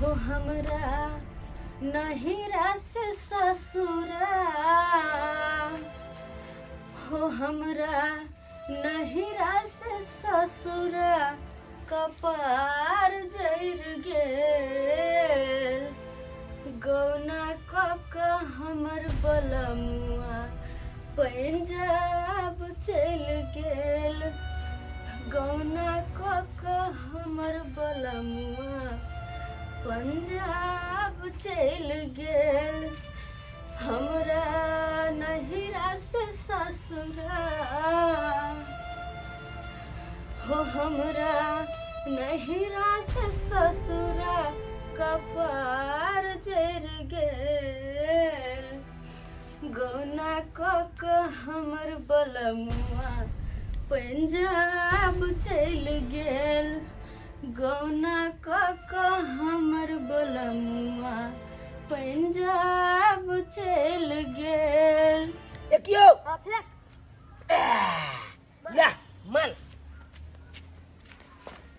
हो हमरा नहिरा से ससुरा हो हमरा नहिरा से ससुरा कपार जैर गेल गौना कक हमर बलमुआ पंजाब चल गेल गौना कक हमर बलमुआ पंजाब चल गेल हमरा नहिरा से ससुरा हो हमरा नहिरा से ससुरा कपार जर गेल गौना कक हमर बलमुआ पंजाब चल गेल गौना कक हमर बलमुआ पंजाब चल गेल। देखियो ला माल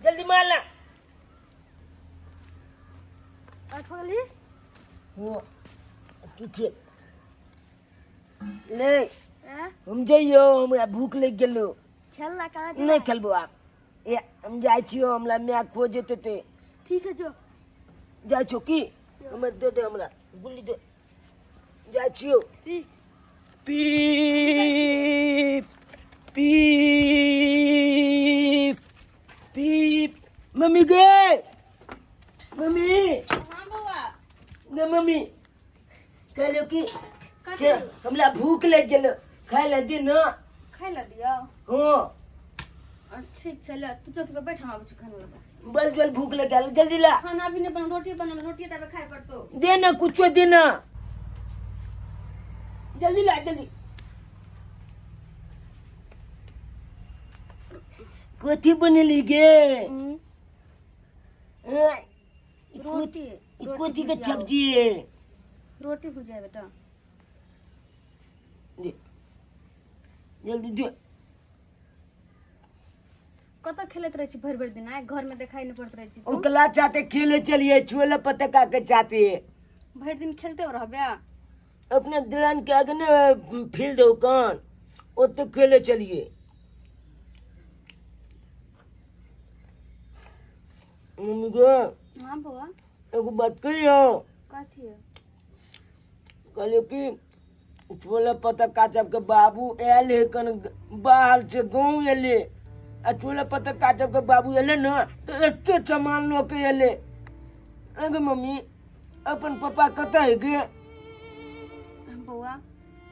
जल्दी माल ना अठवाली वो तू खेल ले हम जाइयो हमरा भूख लग गेलो खेलना कहाँ नहीं खेलबो आप ए हम जाय छियो हमरा मैं खोजे ते ठीक है जो जाय छो की हमर दे हमरा गुल्ली दे जाय छियो ठीक पीप पीप पीप मम्मी गए मम्मी हाँ बउआ न मम्मी कहलो कि कथी हमरा भूख लग गेलो खाय ला दे ना खाई ला दिया हाँ ठीक चल तू चौकी पे बैठ हम आबै छी खाना लगा बल जल भूख लग गेल जल्दी ला खाना भी नहीं बनल रोटी तबे खाए पड़तो दे ना कुछ दे ना जल्दी ला जल्दी कथी बनेली गे रोटी कथी के सब्जी है रोटी भुजिया बेटा दे जल्दी दे कत खेलत रहे छी भर भर दिन आए घर में दिखाई नहीं पड़त रहे छी तू ओकला चाहते खेले चलिए छोले पतका के चाहते है भर दिन खेलते रहबे अपने दुल्हन के आगे ना फील्ड हो कान वो तो खेले चलिए मम्मी को हां बउआ एगो बात कहियो कथी है कहलियो कि छोले पतका सब के बाबू आयल है कन बाहर से गाँव एले आ छोले पतका सब के बाबू एले ना तो एते सामान लो के एले अगे मम्मी अपन पापा कत है गे बउआ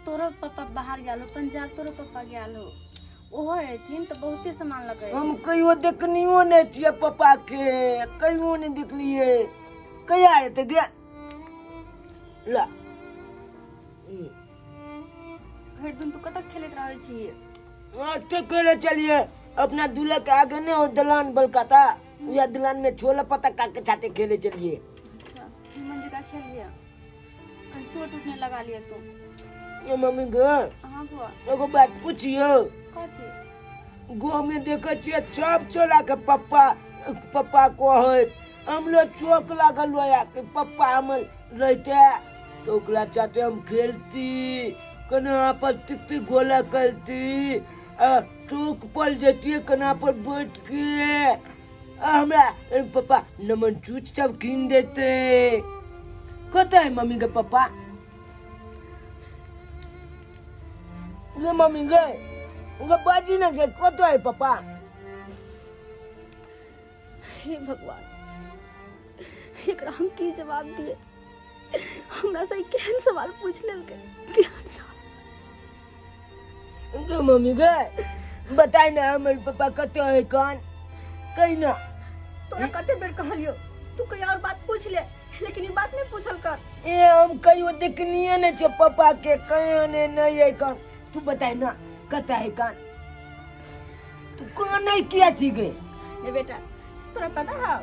तोरो पापा बाहर गेलो पंजाब तोरो पापा गेलो ओहो एथिन तो बहुते सामान लगे हम कहियो देखनियो नहीं छिए पापा के कहियो नहीं देखलिए कहिया आते गे ला भर दिन तू कत खेलत रहे छी तो करे चलिए अपना दूल्हा के आगे ने हो दलान बलकाता या दलान में छोला पतका के साथे खेले चलिए अच्छा मंजू का खेल लिया चोट उठने लगा लिया तू ये मम्मी गे हां बुआ एगो बात पूछियो कथी गाँव में देखे छिए सब छोरा के पप्पा को है हम लोग चौक लागल लोया के पप्पा हमर रहते तो ओकरा चाहते हम खेलती कना पर टिकटी गोला करती चौक पर जतिए कना पर बैठ के हमरा पापा नमन चूच सब कीन देते कत है मम्मी के पापा ये मम्मी गए उनका बाजी ना गए कत है पापा हे भगवान एकरा हम की जवाब दिए हमरा से केहन सवाल पूछ लेलकै केहन सवाल उनके मम्मी गए बताई ना हमारे पापा कत है कान कहीं ना तोरा कते बेर कहलियो तू कोई और बात पूछ ले लेकिन ये बात नहीं पूछल कर ए हम कहियो देखनिए ने छे पापा के कहियो ने नहीं है कान तू बताई ना कत है कान तू कौन नहीं किया छी गे ए बेटा तोरा पता है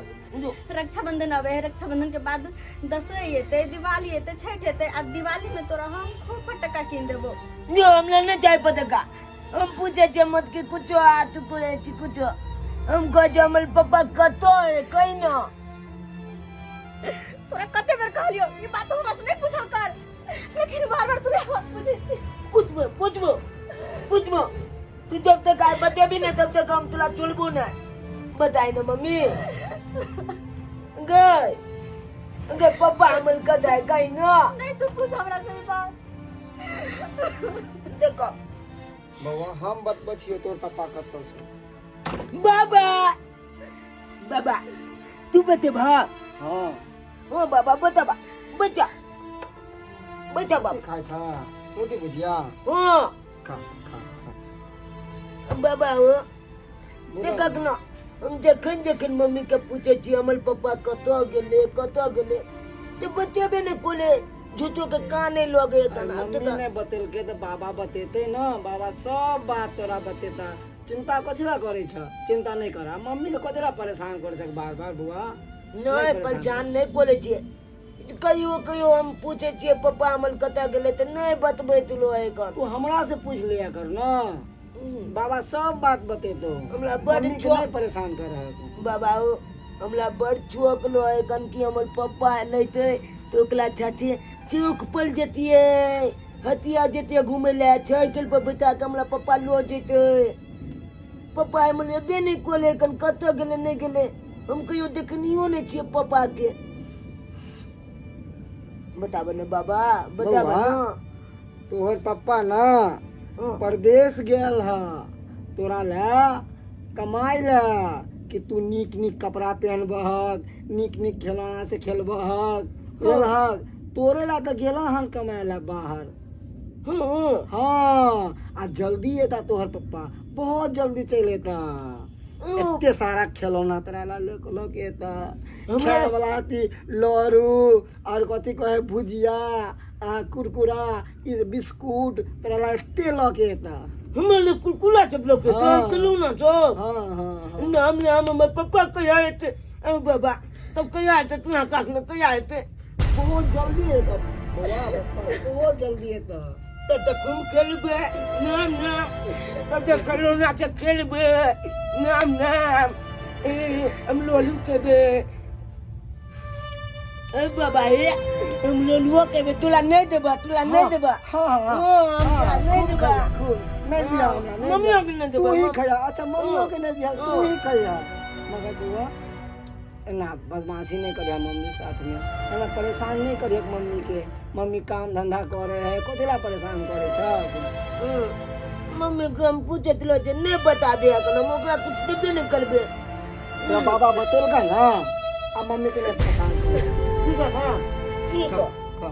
रक्षाबंधन आवे है रक्षाबंधन के बाद दसई एते दिवाली एते छठ एते आ दिवाली में तोरा हम खूब फटका किन देबो जो हमला नहीं चाहे पता हम पूछे छे मत के कुछ हाथ को ऐसी कुछ हम कह हमारे पापा कतो है कहीं ना रहलियो ये बात तो हमसे नहीं पूछल कर, लेकिन बार-बार तू ये बात पूछे छी। पूछबो तू जब तक आए बतेबी ना तब तक हम तोरा छोड़बो ना। बताई ना मम्मी गए पप्पा हमर कदाई कहीं ना नहीं तू पूछ हमरा से ई बात। देखो बउआ हम बतबै छियो तोर पापा कतौ छै। बाबा तू बतेब। हाँ हां बाबा बताबा बच्चा बाबा खाय था रोटी भुजिया हाँ खा खा खा। बाबा हो देखक ना हम जखन मम्मी के पूछे छी हमर पापा कतौ गेले तो बतेबे ने कोले झूठो के काने लगे तना। मम्मी ने बतेलके तो बाबा बतेते ना, बाबा सब बात तोरा बतेता। चिंता कथला करे छ, चिंता नहीं करा। मम्मी के कथला परेशान करे छ बार बार बुआ। नहीं पहचान नहीं कोले छी। कहियो हम पूछे छी पापा हमर कता गेले तो नहीं बतबे तुलो है कर। तू हमरा से पूछ लिया कर ना, बाबा सब बात बतेतो। हमरा बड़ मम्मी के नहीं परेशान कर रहा तू। बाबा हो हमरा बड़ चौक लो है कन की हमर पापा लेते तो ओकला छाते चौक पर जतिए हतिया जतिए घूमे ले साइकिल पर बैठा के हमरा पापा लो जेते। पापा हमर एबे नहीं कोले कन कत गेले नहीं गेले हम कहियो देखनियो नहीं छिए पापा के। बताब ना बाबा बताब बउआ, ना। तोहर पापा ना परदेश गेल ह तोरा ले कमाई ले कि तू नीक नीक कपड़ा पहनबहक, नीक नीक खिलौना से खेलबहक गेलहक। तोरे ला तो गेला हन कमाए ला बाहर। हाँ आ जल्दी एता तोहर पप्पा, बहुत जल्दी चल एता। इतने सारा खिलौना तोरा ला लेके एता। खेल वाला थी लहरू और कथी कहे भुजिया आ कुरकुरा इस बिस्कुट तोरा ला एते लेके एता। हमर कुलकुला सब लोग तो हाँ। चलू ना सब। हाँ हाँ हम हमर पापा कहिया आते बाबा तब कहिया आते तू यहाँ काटने कहिया आते बहुत जल्दी एता बहुत जल्दी एता। तब तक हम खेलबे नाम तब तक खिलौना से खेलबे नाम हम लोलू खेबे। बाबा हे हम लोलुओ खेबे तुला नहीं देबा नहीं देबा। हाँ हाँ हाँ नहीं देबा नहीं दिया हमरा नहीं मम्मी दिया। के नहीं तू देबा ही खाया। अच्छा मम्मी के नहीं दिया तू ही खाया। मगर बुआ ना बदमाशी नहीं करिया मम्मी साथ में, है ना परेशान नहीं करिए मम्मी के। मम्मी काम धंधा करे है कथीला परेशान करे छ। मम्मी को हम पूछे लो जे नहीं बता दिया कर हम ओकरा कुछ देबे नहीं करबे। तेरा बाबा बतेलका ना अब मम्मी के नहीं परेशान करे। ठीक है ना ठीक खा है खा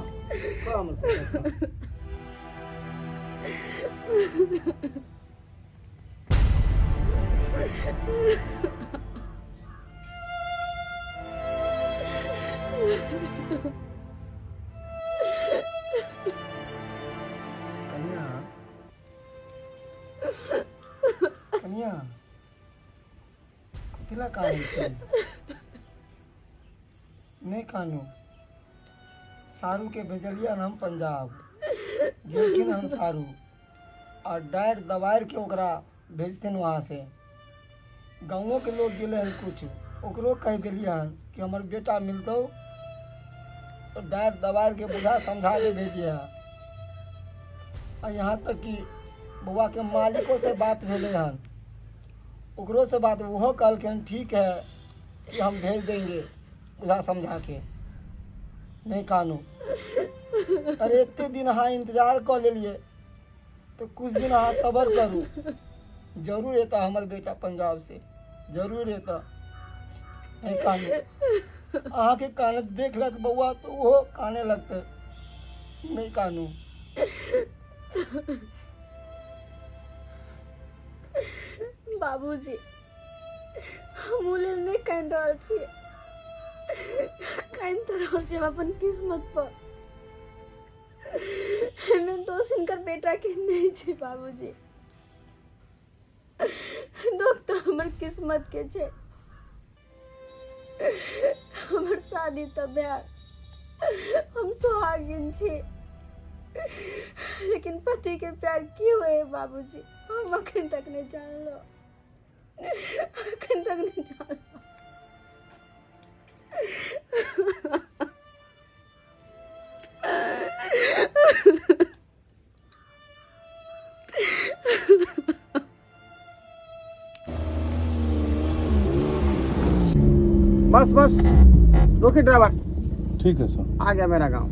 खा हमर खा। कन्या कथीला कान छै नहीं कानू। सारू के भेजलिया हम पंजाब गेलखिन हम सारू और डायर दबाड़ के ओकरा भेजथिन वहाँ से। गाँवों के लोग गेले हन कुछ ओकरो कह दिलिया हन कि हमर बेटा मिलतौ तो डायर दबाड़ के बुझा समझा के भेजिए। और यहाँ तक कि बउआ के मालिकों से बात भेले हन ओकरो से बात वो कहलखिन ठीक है कि हम भेज देंगे बुझा समझा के। नहीं कानू अरे इतने दिन हाँ इंतजार कर लेलिए तो कुछ दिन हाँ सब्र करू। जरूर रहता हमारे बेटा पंजाब से जरूर रहता। नहीं कानू अहाँ के कान देख लत बउआ तो वो काने लगते। नहीं कानू बाबूजी हम उले नहीं कान रहल छी, कान तो रहल छी हम अपन किस्मत पर। हमें दोष इनकर बेटा के नहीं छे बाबूजी, दुख तो हमर किस्मत के छे। हमर शादी तो ब्याह हम सुहागिन छी, लेकिन पति के प्यार की हुए बाबूजी हम अखन तक नहीं जानलो, अखन तक नहीं जानलो। बस बस, रोकिए ड्राइवर। ठीक है सर। आ गया मेरा गांव।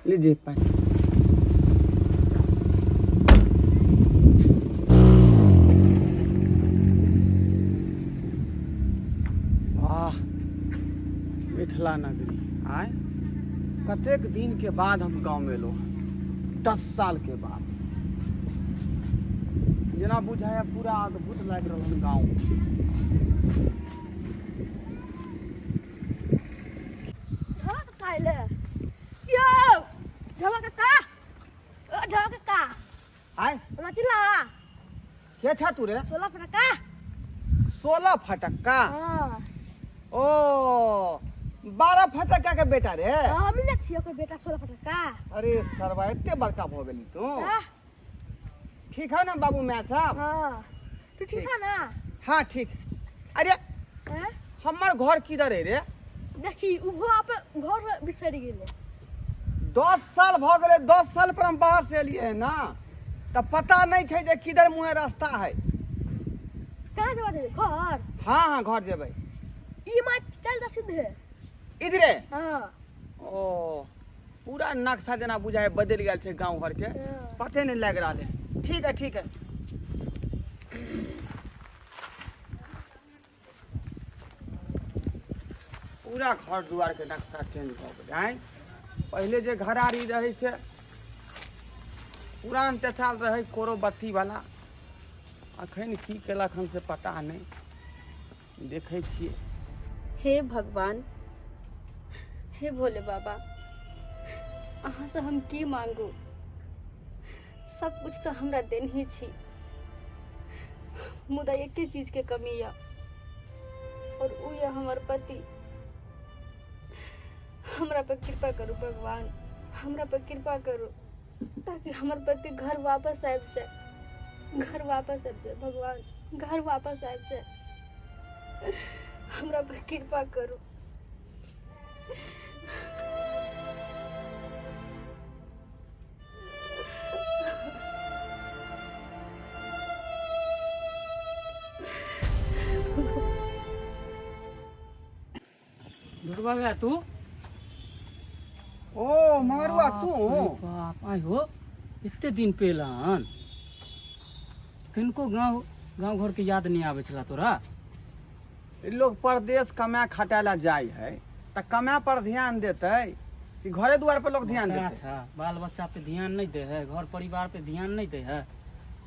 लीजिए पानी। वाह, मिथिला नगरी आए। कतेक दिन के बाद हम गांव में लो, 10 साल के बाद। जना बुझाया पूरा अद्भुत लग रहा है गाँव। आय क्या था तू रे? 16 फटक्का। ओ 12 फटक्का के बेटा रे। बेटा 16 फटक्का। अरे सरवा इतने बड़का हो गई तू। ठीक है ना बाबू मैं साहब? तू ठीक है ना? हाँ ठीक। अरे हमार घर किधर है रे? देखी उहो आप घर बिसर गेले। 10 साल भ गए, 10 साल पर हम बाहर से एलिए है ना, तो पता नहीं छै जे किधर मुँह रास्ता है। कहाँ जवा दे घर? हाँ हाँ घर जेबै। ई मार चल द सीधे इधरे। हां ओ पूरा नक्शा जना बुझाए बदल गया छै गांव घर के, पते नहीं लग रहा है। ठीक है ठीक है। पूरा घर दुआर के नक्शा चेंज भ गेलै। पहले जे घर आरी रहे से पुरान टेसाल रहे कोरो बत्ती वाला, अखन की केलक हन से पता नहीं। देखे छिए। हे भगवान, हे भोले बाबा, अहाँ से हम की मांगू? सब कुछ तो हमरा देन ही छी, मुदा एक चीज के कमी है और उ है हमर पति। हमरा पर कृपा करू भगवान, हमरा पर कृपा करू ताकि हमर पति घर वापस आबि जाए। घर वापस आबि जाए भगवान, घर वापस आबि जाए। हमरा पर कृपा करू। ढुकवा तू? ओ मारुआ तू? बाप आय हो, इतने दिन पेलन किनको गांव घर के याद नहीं आवे छला तोरा? लोग परदेश कमाए खटाए ला जाए है, तो कमाए पर ध्यान देते कि घरे द्वार पर लोग ध्यान देते? अच्छा, बाल बच्चा पे ध्यान नहीं दे है, घर परिवार पे ध्यान नहीं दे है,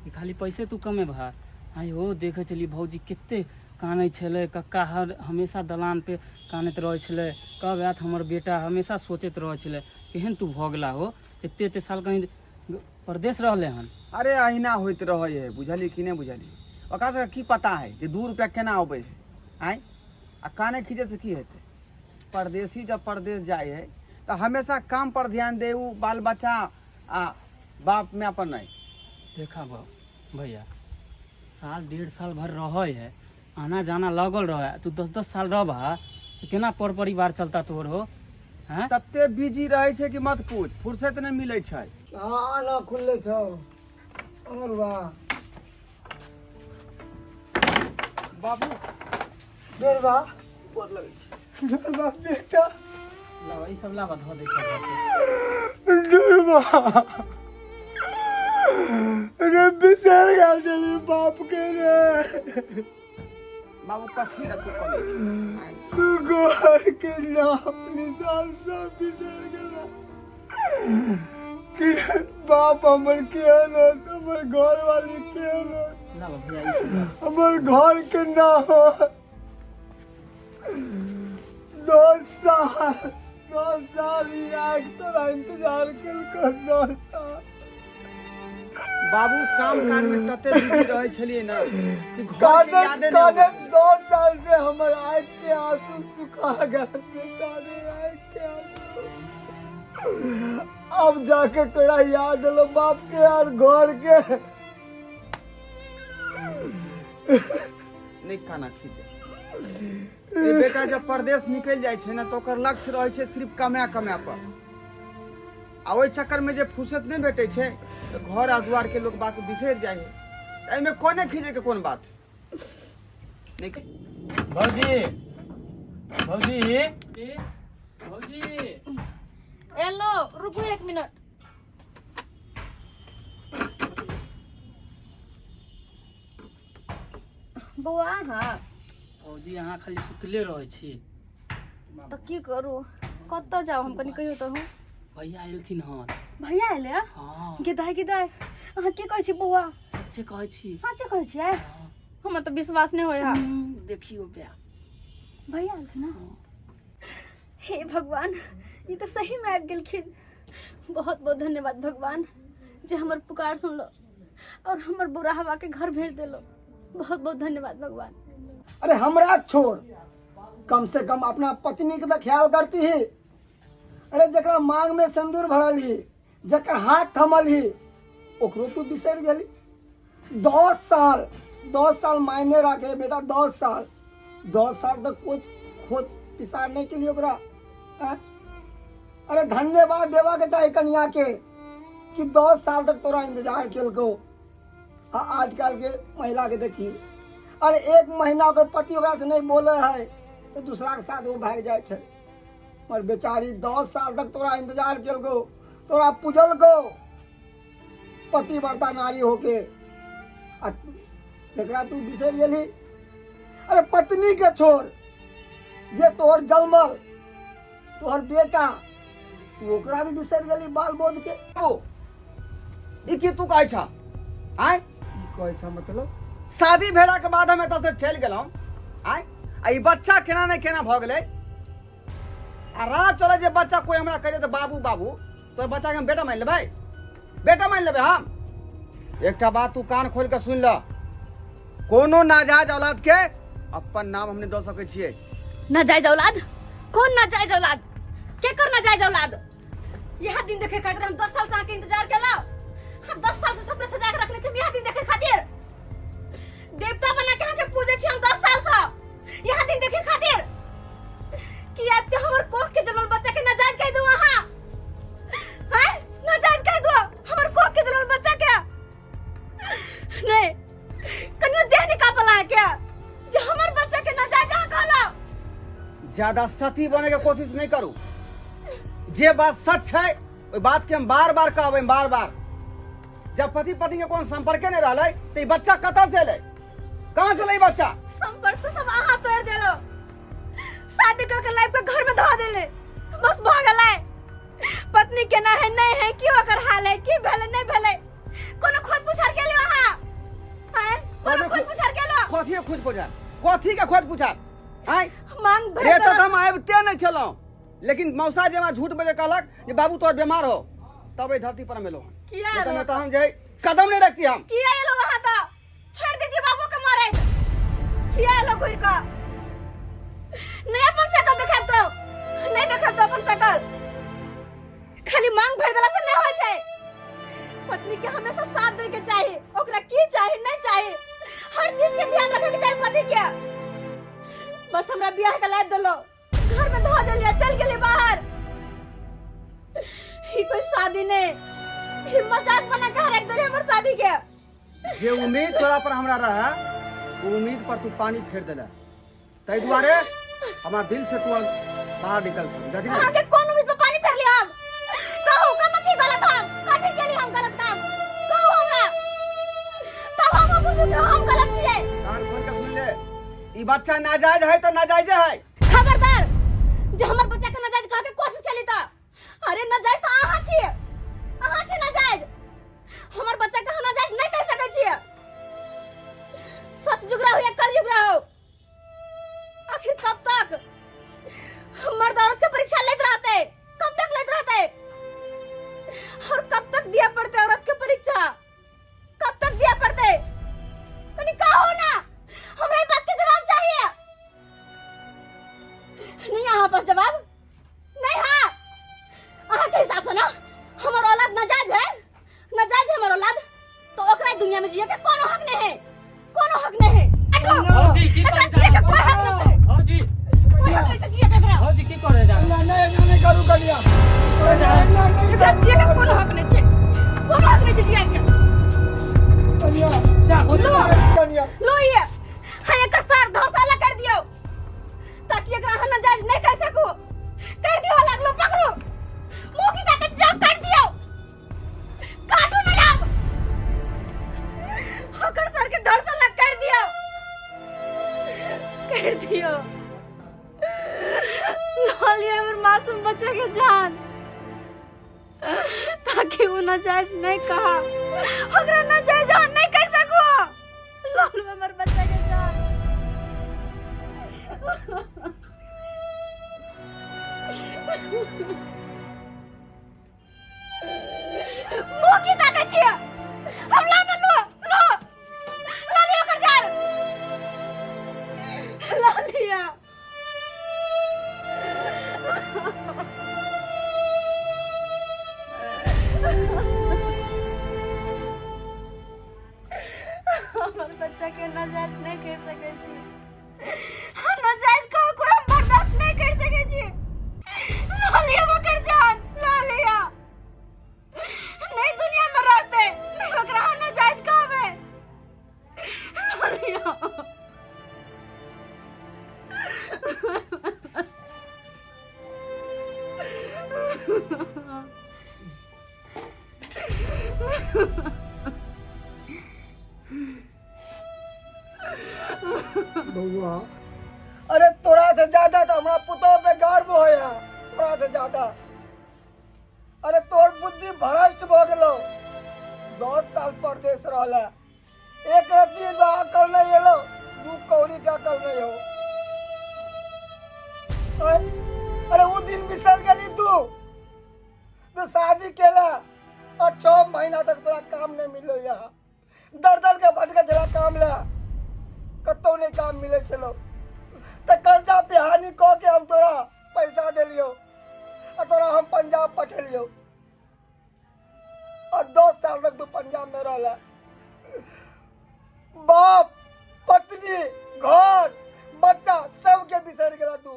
कि खाली पैसे तू कमे भा। आय हो देखे चली भौजी कितने काने छले, कक्का हर हमेशा दलान पे कानत रहे छले, कब आयत हमर बेटा, हमेशा सोचत रहे छले। केहन तू भ गेला हो? एते साल कहीं परदेश रहले हन? अरे अहिना होइत रहे है, बुझली कि नहीं बुझली? ओकरा से की पता है कि 2 रुपया केना आबे है? आय आ काने खींचे से की हेते? परदेसी जब परदेश जाए है तो हमेशा काम पर ध्यान दे, बाल बच्चा आ बाप में अपन नहीं। देखा भैया, साल 1.5 साल भर रहे है, आना जाना लगल रहे, तू 10 साल रह तो केना पर परिवार चलता तोर हो? हैं? तत्ते बिजी रहे छे कि मत पूछ, फुर्सत नहीं मिले छे। हाँ ना खुले छो और वाह बाबू डेरवा गोर लगे छे। डेरवा बेटा लावा ई सब लावा धो दे छै। डेरवा रे बिसर गल चली बाप के रे। बाबू कथी रखू करे छे? तू गोर के नाम निशान सब बिसर गेला कि बाप हमर केहन हो, हमर घर वाली केहन हो, लावा भैया ई सब लावा। हमर घर के नाम 2 साल ही आग तोरा इंतजार कर 2 साल। बाबू काम काज में तते बिजी रहे छलिए ना कि घर के यादे कानत नहीं आवे। 2 साल से हमर आँख के आंसू सुखा गए बेटा रे, आँख के आंसू। अब जाके तेरा याद आलो बाप के और घर के। नहीं खाना खींचे। ये बेटा जब परदेश निकल जाए छे ना तो ओकर लक्ष्य रहे छे सिर्फ कमाए पर, आ ओहि चक्कर में जे फुर्सत नहीं भेटे छे तो घर आ द्वार के लोग बात बिसर जाए है। एमे कोने खींचे के कोन बात नहीं। भौजी भौजी भौजी ए लो रुको 1 मिनट। बौआ हाँ भौजी अहाँ खाली सुतले रहै छी। तो की करू कत जाओ हम कनी कहियो तो हम भैया एलखिन हन। भैया आइले हाँ गिदाय अहाँ की कहै छी बौआ? सच्चे कहै छी। सच्चे कहै छियै? हमरा तो विश्वास नहीं होय हा। देखियो बे भैया आइले ना। हे भगवान ये तो सही में आबि गेलखिन। बहुत बहुत धन्यवाद भगवान जे हमर पुकार सुनलो और हमर बुरा हवा के घर भेज देलो। बहुत बहुत धन्यवाद भगवान। अरे हमरा छोड़, कम से कम अपना पत्नी के तो ख्याल करती ही। अरे जकरा मांग में सिंदूर भरल ही, जकर हाथ थमल ही, ओकरो तू बिसर गेली। 10 साल मायने रखे बेटा, 10 साल तक कुछ खोद पिसार नहीं के लिए ओकरा। अरे धन्यवाद देवा के चाहे कन्या के कि 10 साल तक तोरा इंतजार केलको। आजकल के महिला के देखी, अरे 1 महीना ओकर पति ओकरा से नहीं बोले है तो दूसरा के साथ वो भाग जाए छे। और बेचारी 10 साल तक तोरा इंतजार केलको, तोरा पूजलको पतिव्रता नारी होके, एकरा तू बिसर गेली। अरे पत्नी के छोड़, जे तोहर जन्मल तोहर बेटा, तू ओकरा भी बिसर गेली बाल बोध के। ई की तू कहै छ? आय कहै छ मतलब शादी भेला के बाद हम एतऽ से चलि गेलहुं। आय आ ई बच्चा केना नहीं केना भ गेलै। आ राह चले जे बच्चा कोई हमरा कहे तो बाबू बाबू, तो बच्चा के हम बेटा मान लेबै? बेटा मान लेबै हम? एकटा बात तू कान खोल के सुन ल, कोनो नाजायज औलाद के अपन नाम हमने दे सकै छियै। नाजायज औलाद? कौन नाजायज औलाद? के कर नाजायज औलाद? यह दिन देखे खातिर हम 10 साल से आके इंतजार केला। हम 10 साल से सपने सजा के रखले छी यह दिन देखे खातिर। देवता बना के आके पूजे छी हम 10 साल से यह दिन देखे खातिर। कि आज के हमर कोख के जन्मल बच्चा के नाजायज कह दू अहां? हैं? नाजायज कह दू हमर कोख के जन्मल बच्चा के? नहीं कन्या देह निकापला है क्या जे हमर बच्चा के नाजायज कहां कहला? ज्यादा सती बने के कोशिश नहीं करू। जे बात सच है ओई बात के हम बार बार कहबै, बार बार। जब पति पत्नी के कोनो संपर्क नहीं रहलै तो ई बच्चा कतऽ से एलै? कहां से लै बच्चा? संपर्क तो सब अहां तोड़ देलो। शादी करके लाइफ के घर में धो देले। बस भ गेलै। पत्नी केना है नहीं है, की ओकर हाल है, की भेले नहीं भेले, कोनो खोज पुछार के लियो अहां? हैं? कोनो खोज पुछार के लो? कथी खोज पुछार? कथी के खोज पुछार? आय मांग भर रे देलक। तो हम आबिते नहीं छलहुं, लेकिन मौसा जे हमरा झूठ बजे कहलक जे बाबू तोर बीमार हो, तब ए धरती पर मिलो। किया लेकिन एलो? तो हम जे कदम नहीं रखती हम। किया एलो वहां तो? छोड़ दीजिए बाबू के मारे। किया एलो घुर का? नहीं अपन शकल देखब तो नहीं देखब तो अपन शकल। खाली मांग भर देला से नहीं होय छै। पत्नी के हमेशा साथ दे के चाहिए। ओकरा की चाहिए नहीं चाहिए हर चीज के ध्यान रखे के चाहिए पति के। बस हमरा बियाह के लायक देलो, घर में धो देलिया, चल गेली बाहर। ही कोई शादी नहीं, ही मजाक बना के हर एक दिन हमर शादी के। जे उम्मीद तोरा पर हमरा रहा, वो उम्मीद पर तू पानी फेर देला। तै दुआरे हमरा दिल से तू बाहर निकल छ। जदी नहीं आगे कौन उम्मीद पे पानी फेर लिया हम? कहू कत छी गलत हम? कथि केली हम गलत काम? कहू हमरा, तब हम बुझू कि हम गलत छियै। कान खोल के सुन ले, ई बच्चा नाजायज है तो नाजायज है। खबरदार जे हमर बच्चा के नाजायज कह के कोशिश केली त, अरे नाजायज त अहाँ छियै। अहाँ छी नाजायज। हमर बच्चा के नाजायज नहीं कह सकै छियै। सतयुग रहो या कलयुग रहो, आखिर कब तक मर्द औरत के परीक्षा लेते रहते? कब तक लेते रहते? और कब तक दिया पड़ते औरत के परीक्षा? कब तक दिया पड़ते? कनी कहो ना, हमरा ई बात के जवाब चाहिए। नहीं यहाँ पास जवाब नहीं। हाँ अहाँ के हिसाब से ना हमर औलाद नाजायज है, नाजायज है हमर औलाद, तो ओकरा दुनिया में जिए के कोनो हक नहीं है, कोनो हक नहीं है। अटो भौजी की एकरा करे जिए के कोई हक नहीं है, भौजी कोई हक नहीं है जिए के एकरा। भौजी की करे जा? नहीं करू कन्या। एकरा जिए के कोनो हक नहीं है, कोनो हक नहीं है जिए के। कन्या जा भौजी लो कन्या लो ये हां एकर सर धौसाला कर दियो। मासूम बच्चा के जान, ताकि वो नाजायज नहीं कहा, ओकरा नाजायज हम नहीं कह सको। लाल हमर बच्चा के जान। मुंह की ताकत छिया, हम ला न लो लो ला लियो कर जान, ला लिया। हमर बच्चा के नाजायज नहीं कर सके छी, नाजायज को कोई हम बर्दाश्त नहीं कर सके छी। ला लिया वो कर जान, ला लिया। नहीं दुनिया में रहते, नहीं ओकरा नाजायज कहबे, ला लिया। बउआ, अरे तोरा से ज्यादा तो हमारा पुतोह पे गर्व होया, तोरा से ज्यादा। अरे तोर बुद्धि भ्रष्ट हो गेलो, 10 साल परदेश रहला, एक रत्ती का अकल नहीं एलो, 2 कौड़ी का अकल नहीं हो। अरे वो दिन बिसर गली तू तो शादी केला और 6 महीना तक तोरा काम नहीं मिलो। यहाँ दर दर के भटके चला काम ला, कतो नहीं काम मिले चलो, तो कर्जा पे हानि कह के हम तोरा पैसा दे लियो और तोरा हम पंजाब पठेलियो और 2 साल तक तू पंजाब में रहला। बाप, पत्नी, घर, बच्चा सबके बिसर गेला तू,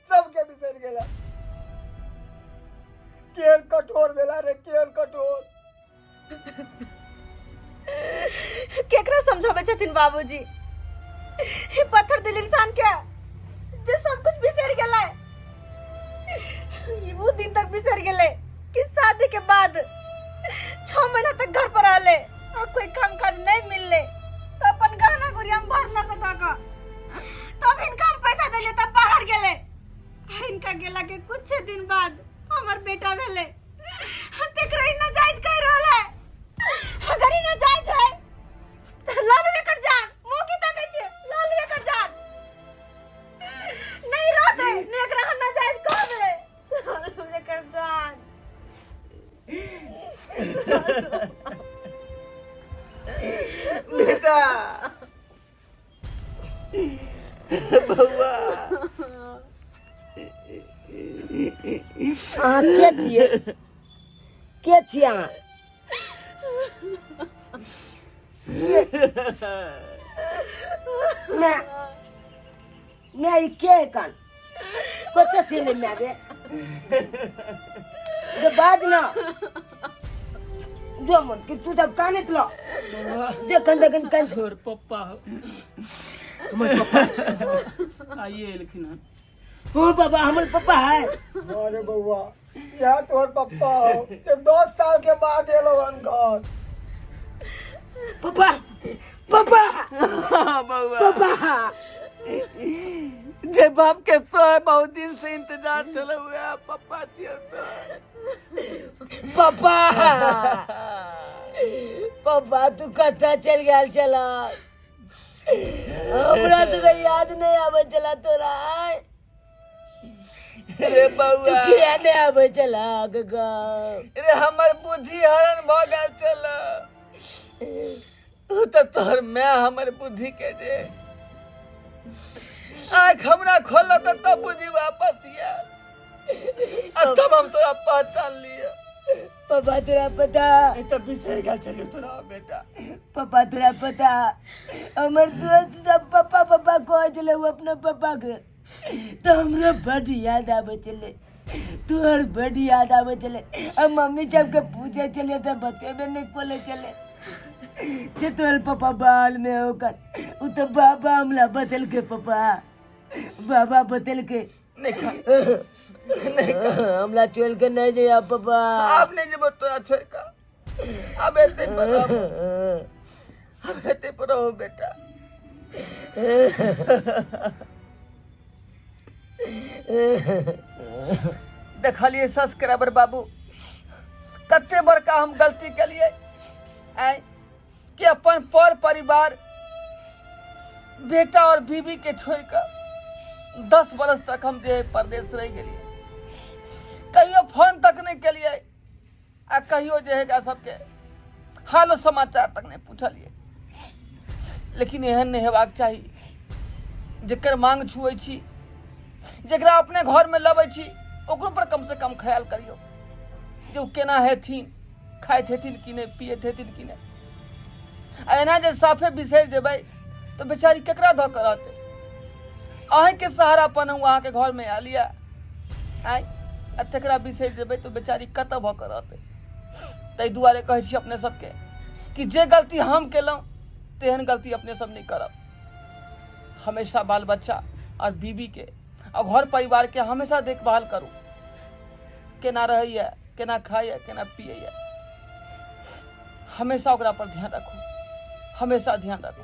सबके बिसर गेला। केर कठोर भेला रे, केर कठोर। केकरा समझावे छथिन बाबूजी? ये पत्थर दिल इंसान के जे सब कुछ बिसर गेलै, ये वो दिन तक बिसर गेलै कि शादी के बाद 6 महीना तक घर पर रहले और कोई काम काज नहीं मिलले, तो अपन गहना गुड़िया में भरना बता का, तब इनका हम पैसा देले, तब बाहर गेले। इनका गेला के कुछ दिन बाद हमर बेटा भेले, तेकरा ही नाजायज कह रहल है। अगर ही नाजायज है तो लाल लेकर जान, मुंह की ताकत छे, लाल लेकर जान। नहीं रहते, नहीं एकरा नाजायज कहबे, लाल लेकर जान। बेटा, बउआ, अहाँ के छियै? के छियै अहाँ? मैं के कान कत से ले मैं गे जो बाज ना जो मन कि तू जब काने तलो जे कंदगन कान तोर पप्पा हो। तुम्हारे पापा आइए लेकिन हो बाबा हमर पापा है। अरे बउआ, यह तोर पप्पा हो, ये 10 साल के बाद एलो हन घर। पापा पापा बउआ, पापा जे बाप के तो बहुत दिन से इंतजार चले हुए हैं, पापा छियो तो। पापा पापा तू कथा चल गया चला हमरा से तो याद नहीं आवे चला तोरा। अरे बउआ, किया नहीं आवे चला गगा अरे हमर बुद्धि हरण भ गेल चल। तू तो तोहर मैं हमर बुद्धि के दे आँख हमरा खोल तो तब बुद्धि वापस आया, अब तब हम तोरा पहचान लिया। पापा तेरा पता ये तो बिसर गया चलिए तोरा बेटा। पापा तेरा पता हमर दोस्त सब पापा पापा कह चले वो अपने पापा के तो हमरा बड़ याद आवे चले, तोहर बड़ याद आवे चले। अब मम्मी जब के पूछे चले तो बतेबे नहीं कोले चले जे तोहर पापा बाल में होकर वो तो बाबा हमला बदल के पापा बाबा बदल के नहीं खा हमला चल के नहीं जाया पापा। आप नहीं जब तोरा छोड़ का अब एते पर रहो, अब एते पर रहो बेटा। देखलिए सब्सक्राइबर बाबू कते बड़का हम गलती के लिए आए कि अपन पर परिवार बेटा और बीवी के छोड़ कर 10 बरस तक हम जो है परदेश रह गए, कहियो फोन तक नहीं के लिए आ कहियो जो है सबके हालो समाचार तक नहीं पूछलिए। लेकिन एहन नहीं हेबाक चाहिए, जकर मांग छुए छी, जकरा अपने घर में लबै छी, ओकरो पर कम से कम ख्याल करियो जो केना हेथिन, खाइत हेथिन कि नहीं, पियत हेथिन कि नहीं। एना जे साफे बिसरि जेबै तो बेचारी केकरा धऽ कऽ रहतै। अहीं के सहारापन हम अहाँ के घर में आ लिया आइ आ तकरा बिसरि जेबै तो बेचारी कतऽ भऽ कऽ रहतै। ताहि दुआरे कहै छी अपने सबके कि जे गलती हम केलहुँ तेहन गलती अपने सब नहीं करब। हमेशा बाल बच्चा और बीवी के और घर परिवार के हमेशा देखभाल करू, केना रहैए, केना खाइए, केना पियैए, हमेशा ओकरा पर ध्यान रखू, हमेशा ध्यान रखू।